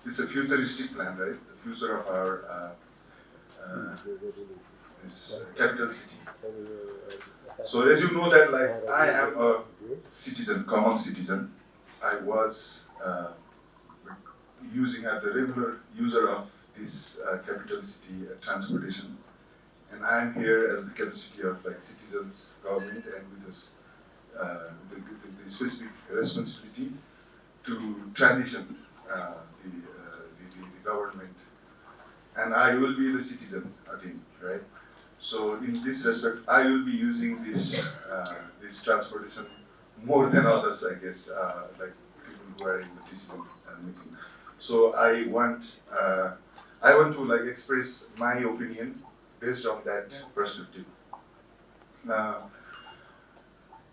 it's a futuristic plan, right? The future of our this capital city. So as you know that, like, I am a citizen, common citizen. I was using as the regular user of this capital city transportation, and I am here as the capacity of like citizens, government, and with this the specific responsibility to transition the government, and I will be the citizen again, right? So in this respect, I will be using this transportation more than others, I guess, like people who are in the decision making. So I want to like express my opinion based on that perspective.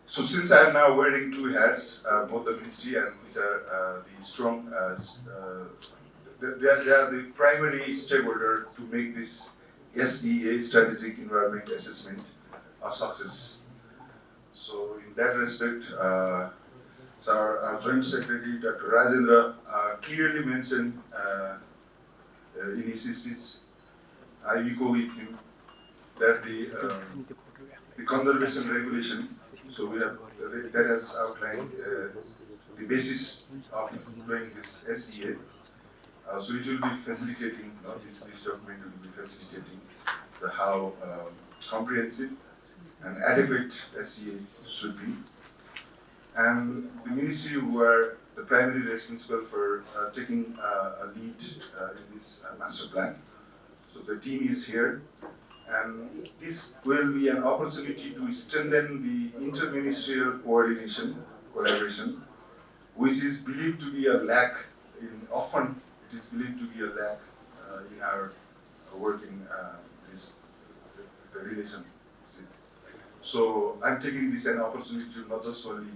So since I am now wearing two hats, both the ministry and which are the strong, they are the primary stakeholder to make this SEA, Strategic Environment Assessment, a success. So in that respect, so our Joint Secretary, Dr. Rajendra, clearly mentioned in his speech, I echo with him, that the conservation regulation, so we have, that has outlined the basis of doing this SEA. So it will be facilitating, this document will be facilitating how comprehensive and adequate SEA should be. And the ministry who are the primary responsible for taking a lead in this master plan. So the team is here, and this will be an opportunity to strengthen the interministerial collaboration, which is believed to be a lack often it is believed to be a lack in our working the relationship. So I'm taking this an opportunity to not just only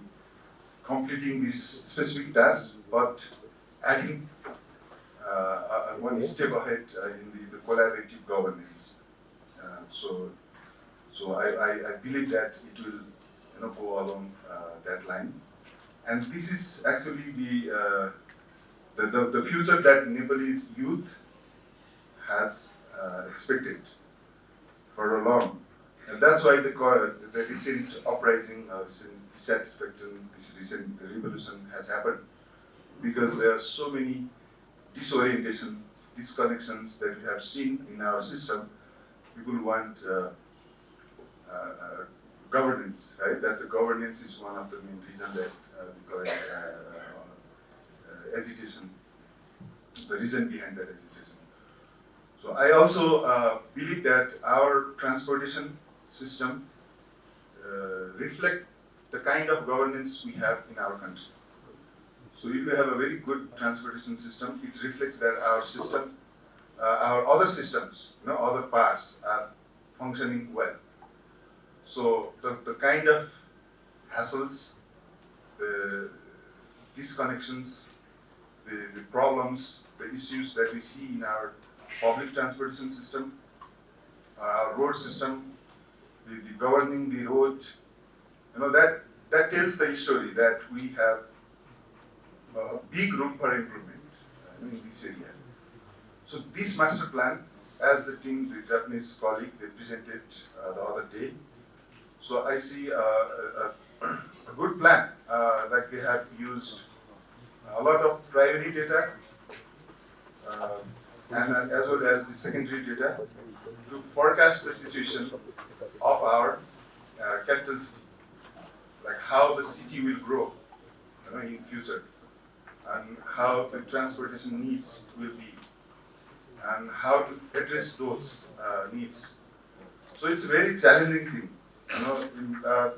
completing this specific task, but adding one step ahead in the collaborative governance. So I believe that it will go along that line, and this is actually the future that Nepalese youth has expected for a long, and that's why the recent uprising, recent dissatisfaction, this recent revolution has happened, because there are so many disorientation, disconnections that we have seen in our system. People want governance, right? That's the governance is one of the main reasons that the current agitation, the reason behind that agitation. So I also believe that our transportation system reflect the kind of governance we have in our country. So if you have a very good transportation system, it reflects that our system, our other systems, other parts are functioning well. So the kind of hassles, the disconnections, the problems, the issues that we see in our public transportation system, our road system, the governing the road, that tells the story that we have a big room for improvement in this area. So this master plan, as the team, the Japanese colleague, they presented the other day, so I see a good plan, like they have used a lot of primary data and as well as the secondary data to forecast the situation of our capital city, like how the city will grow in future, and how the transportation needs will be, and how to address those needs. So it's a very challenging thing.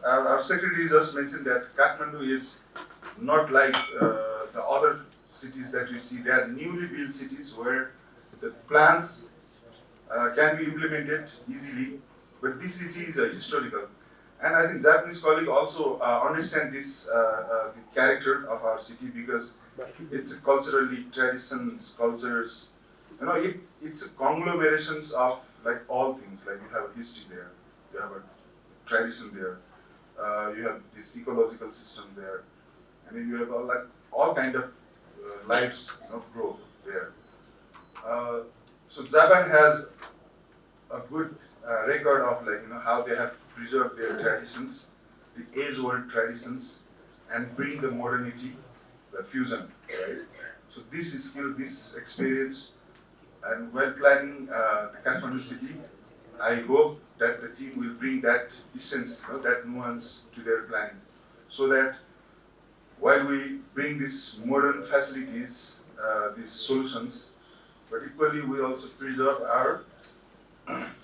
Our secretary just mentioned that Kathmandu is not like the other cities that we see. They are newly built cities where the plans can be implemented easily, but this city is historical. And I think Japanese colleague also understand this the character of our city, because it's culturally traditions, cultures. It's a conglomerations of like all things. Like you have a history there, you have a tradition there, you have this ecological system there, and then you have all kind of lives grow there. So Japan has a good record of how they have preserved their traditions, the age-old traditions, and bring the modernity, the fusion, right? So this skill, this experience, and while planning the Kathmandu city, I hope that the team will bring that essence, that nuance to their planning, so that while we bring these modern facilities, these solutions, but equally we also preserve our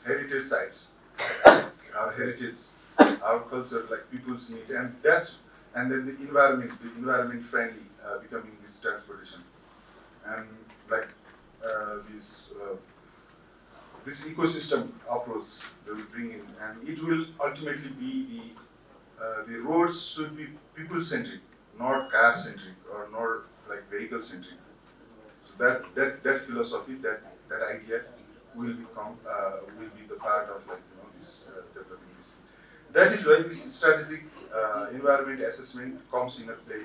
heritage sites, our heritage, our culture, like people's need, and then the environment friendly, becoming this transportation, and like this this ecosystem approach they will bring in, and it will ultimately be the roads should be people centric, not car centric or not like vehicle centric. So that philosophy, that idea will be the part of this developing this. That is why this strategic environment assessment comes in a play.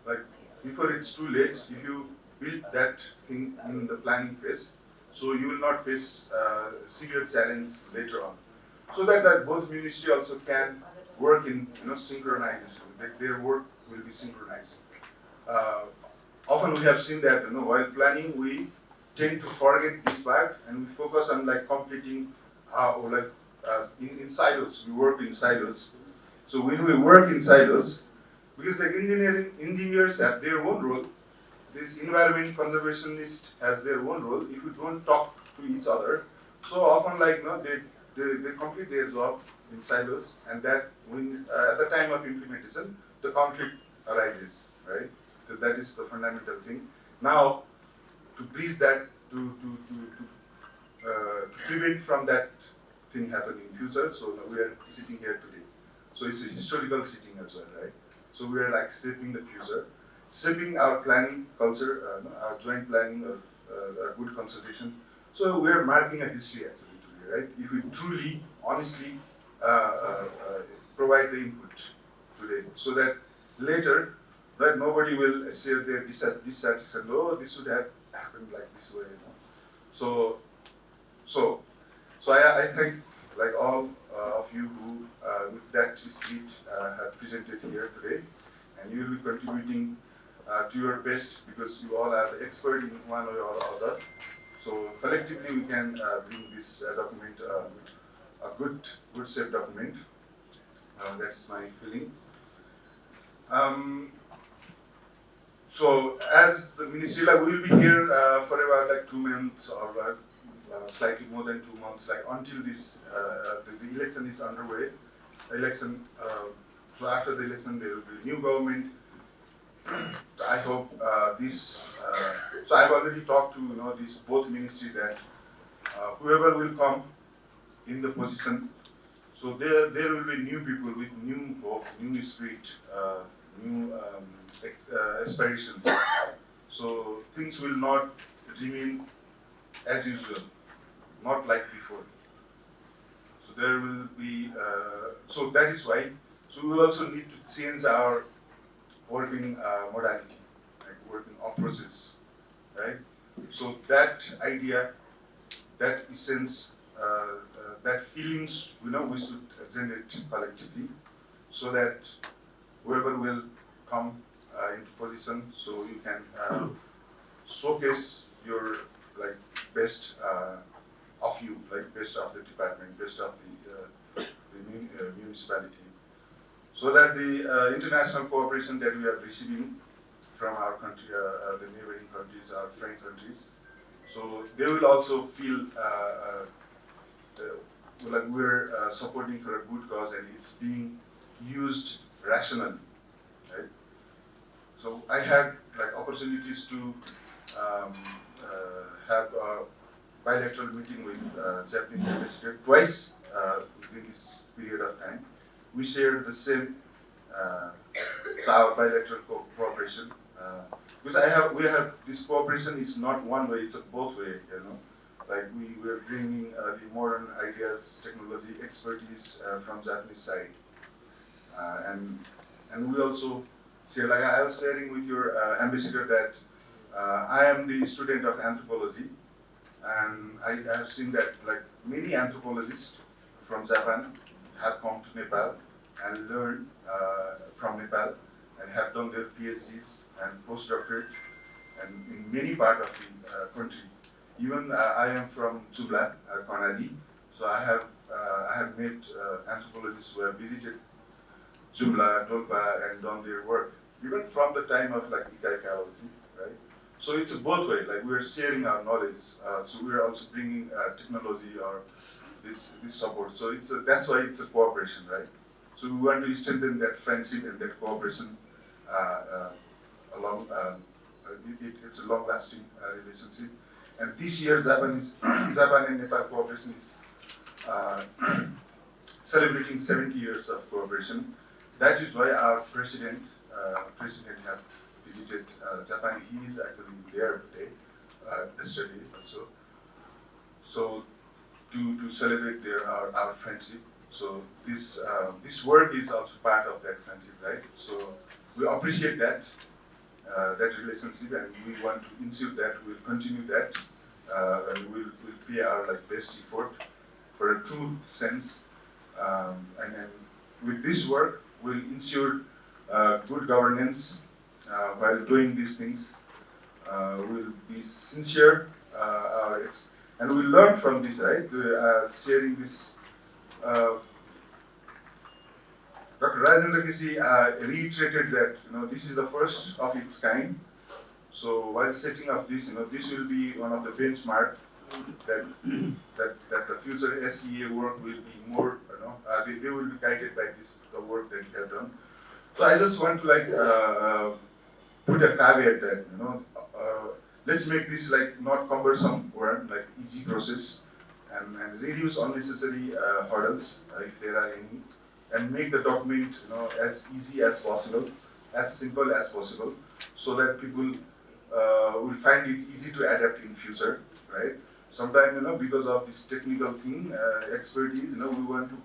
Like before it's too late, if you build that thing in the planning phase, so you will not face severe challenge later on. So that both ministry also can work in synchronization. That their work will be synchronized. Uh, Often we have seen that while planning we tend to forget this part and we focus on like completing or like in silos. We work in silos. So when we work in silos, because the engineers have their own role, this environment conservationist has their own role. If we don't talk to each other, so often they complete their job in silos, and that when at the time of implementation the conflict arises, right? So that is the fundamental thing. Now to bridge that, to prevent from that thing happening in future, so we are sitting here today. So it's a historical sitting as well, right? So we are like shaping the future, shaping our planning culture, our joint planning of a good consultation. So we are marking a history actually today, right? If we truly, honestly provide the input today, so that later, right, nobody will share their dissatisfaction. Oh, this should have happened like this way, So, so, so I thank like all of you who, with that spirit, have presented here today, and you will be contributing to your best because you all are the expert in one way or other. So collectively we can bring this document, a good safe document. That's my feeling. So as the ministry, like we will be here for about like 2 months or slightly more than 2 months, like until this the election is underway. Election. So after the election, there will be a new government. I hope this. So I've already talked to these both ministry that whoever will come in the position, so there will be new people with new hope, new spirit, new aspirations. So things will not remain as usual, not like before. So there will be. So that is why. So we also need to change our working modality, like working approaches, right? So that idea, that essence, that feelings, we should generate collectively, so that whoever will come into position, so you can showcase your like best of you, like best of the department, best of the municipality, so that the international cooperation that we are receiving from our country, the neighboring countries, our friend countries, so they will also feel like we're supporting for a good cause and it's being used rationally, right? So I had like opportunities to have a bilateral meeting with Japanese ambassador twice within this period of time. We shared the same so our bilateral cooperation. Because we have this cooperation is not one way; it's a both way. Like we are bringing the modern ideas, technology, expertise from Japanese side, and we also share. Like I was sharing with your ambassador that I am the student of anthropology, And I have seen that like many anthropologists from Japan have come to Nepal and learned from Nepal and have done their PhDs and postdoctorate and in many parts of the country. Even I am from Jumla, Kanadi, so I have met anthropologists who have visited Jumla, Dolpa, and done their work, even from the time of like Ikai Kavalji, right? So it's a both way, like we're sharing our knowledge, so we're also bringing technology or this support. So that's why it's a cooperation, right? So we want to strengthen that friendship and that cooperation along. It's a long-lasting relationship. And this year, Japan and Nepal cooperation is uh, celebrating 70 years of cooperation. That is why our president have visited Japan. He is actually there today, yesterday also. So to celebrate our friendship. So this work is also part of that friendship, right? So we appreciate that relationship, and we want to ensure that we'll continue that. And we'll play our like best effort for a true sense. And then with this work, we'll ensure good governance while doing these things. We'll be sincere, and we learn from this, right? Sharing this. Dr. Rajendra Kisi reiterated that this is the first of its kind. So while setting up this, this will be one of the benchmark that that the future SEA work will be more, they will be guided by the work that you have done. So I just want to like put a caveat that let's make this like not cumbersome work, like easy process, and reduce unnecessary hurdles if there are any, and make the document as easy as possible, as simple as possible, so that people will find it easy to adapt in future, right? Sometimes because of this technical thing, expertise, we want to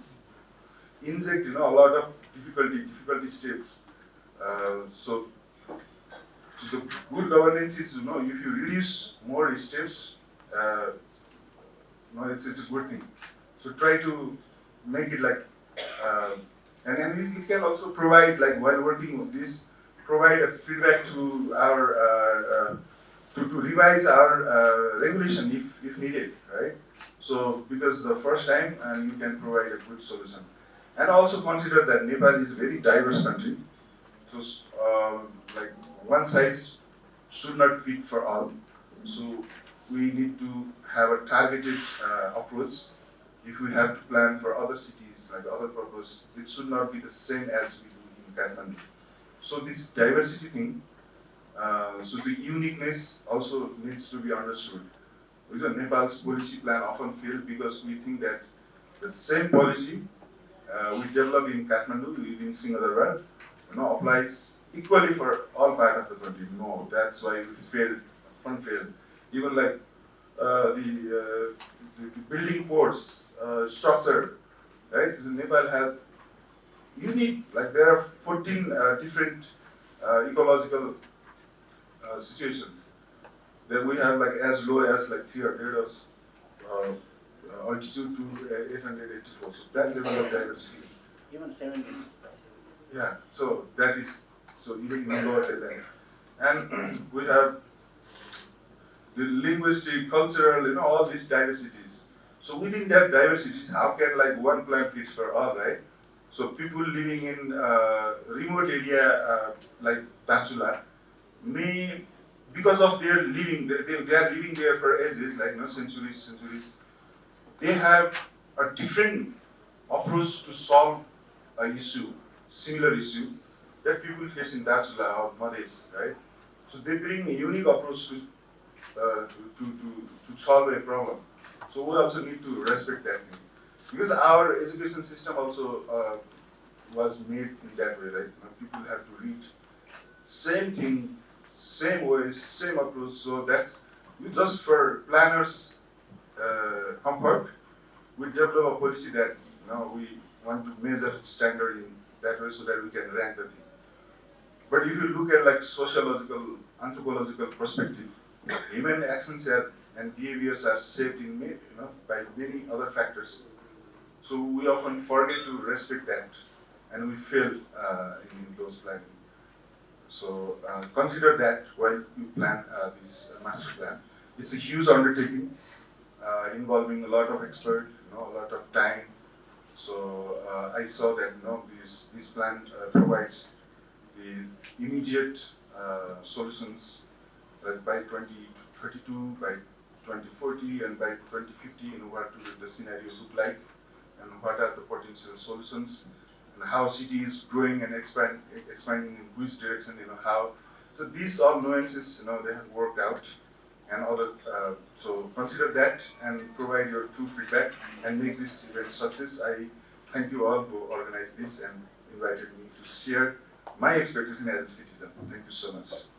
inject a lot of difficulty steps. So the good governance is if you reduce more steps, it's a good thing. So try to make it like, and it can also provide like while working with this, provide a feedback to our to revise our regulation if needed, right? So because the first time you can provide a good solution, and also consider that Nepal is a very diverse country. So like one size should not fit for all. So we need to have a targeted approach. If we have to plan for other cities, like other purpose, it should not be the same as we do in Kathmandu. So this diversity thing, so the uniqueness also needs to be understood. Because Nepal's policy plan often fails because we think that the same policy we develop in Kathmandu, within Singapore, applies equally for all part of the country. No, that's why we failed, failed. Even like the building codes structure, right? So Nepal has unique, like there are 14 different ecological situations. Then we have like as low as like 300 of altitude to 884. So that level of diversity. Even 17. Yeah, so that is, so even lower than that. And we have the linguistic, cultural, all these diversities. So within that diversities, how can like one plan fits for all, right? So people living in remote area like Tatsula may, because of their living, they are living there for ages, like centuries, they have a different approach to solve an issue, similar issue that people face in Tatsula or Mades, right? So they bring a unique approach to solve a problem. So we also need to respect that thing. Because our education system also was made in that way, right? People have to read same thing, same way, same approach. So that's just for planners' comfort. We develop a policy that we want to measure standard in that way so that we can rank the thing. But if you look at like sociological, anthropological perspective, human actions are and behaviors are shaped in by many other factors. So we often forget to respect that, and we fail in those planning. So consider that while you plan this master plan. It's a huge undertaking involving a lot of expert, a lot of time. So I saw that this plan provides the immediate solutions that by 2032, by 2040, and by 2050, what will the scenario look like, and what are the potential solutions, and how city is growing and expanding in which direction, how. So these all nuances, they have worked out, and other. So consider that and provide your true feedback and make this event success. I thank you all who organized this and invited me to share my expectation as a citizen. Thank you so much.